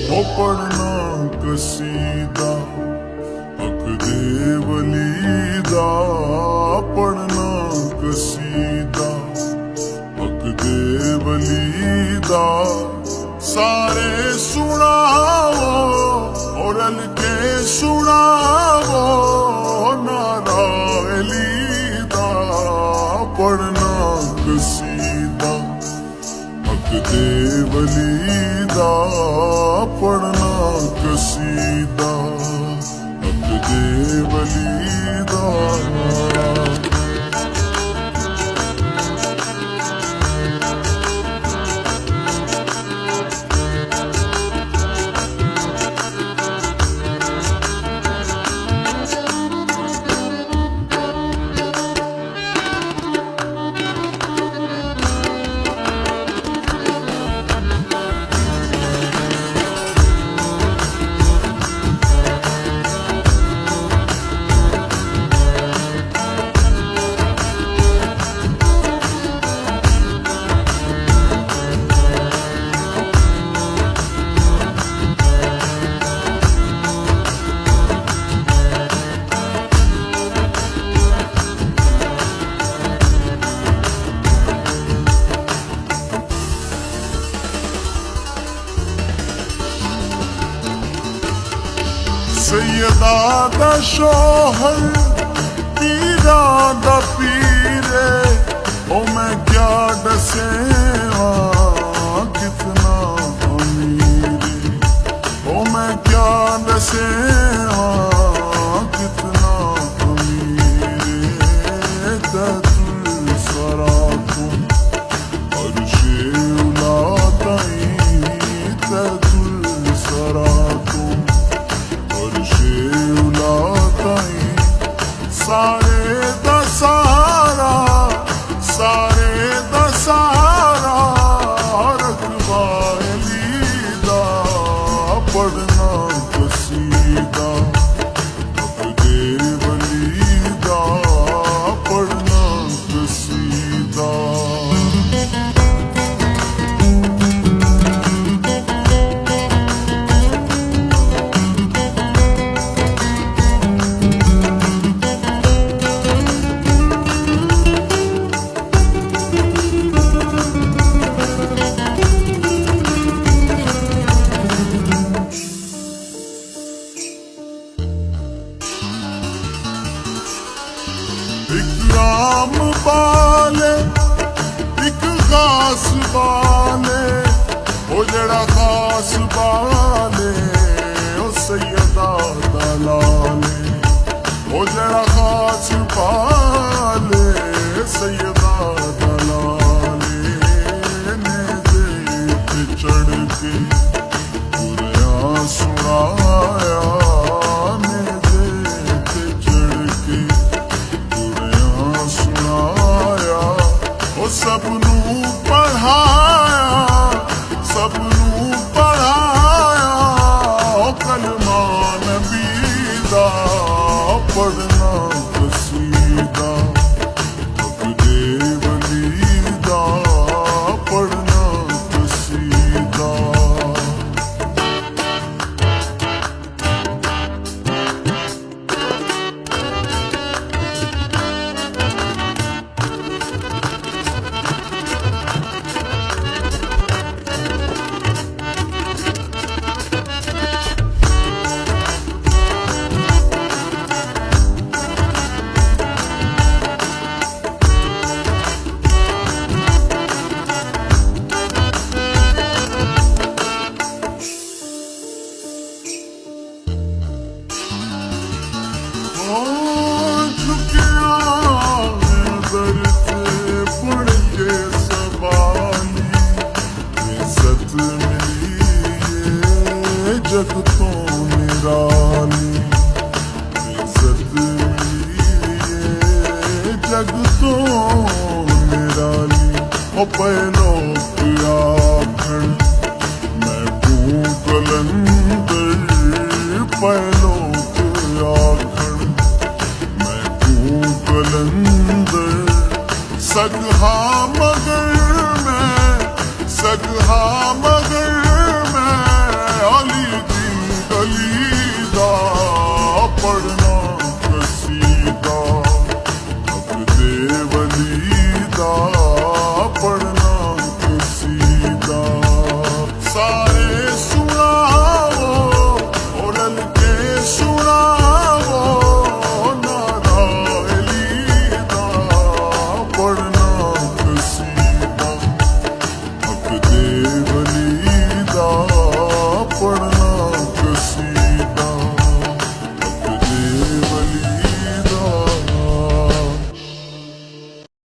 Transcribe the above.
ओ पढ़ना कसीदा हक दे वली दा, पढ़ना कसीदा हक दे वली दा। सारे सुनाओ और रल के सुनाओ नारा अली दा, पढ़ना कसीदा हक दे वली दा, पढ़ना कसीदा हक दे वली दा। सैयदा दा शोहर पीरा दा पीरे, ओ मैं क्या दसेवा कितना अमीरे, ओ मैं क्या दसेवा कितना अमीरे। ततुल सरा तुम अर्शे उला ताई, ततुल सरा तुम शेउला ताई। सारे दा सारा, सारे दा सारा रखवा अली दा, पढ़ना कसीदा हक दे वली दा, पढ़ना कसीदा। एक राम बाले एक खास बाले, ओ जड़ा खास बाले ओ सैयदा दलाले, ओ जड़ा खास बाले सैयदा दलाले। ने दे चढ़ के गुरिया सुनाया, ने दे चढ़ के सुनाया, ओ सबनू पढ़ाया, सबनू पढ़ाया, ओ कलमा नबी दा, पढ़ना कसीदा हक दे वली दा, पढ़ना कसीदा। जग तो निराली इज्जत मिली, जग तो निराली। ओ पहलो आखण मैं तू कलंदर, पहलो आखण मैं तू कलंदर। सगहा मगर मैं, सगहा मगर मैं अली ਵਲੀ ਦਾ ਪੜਨਾ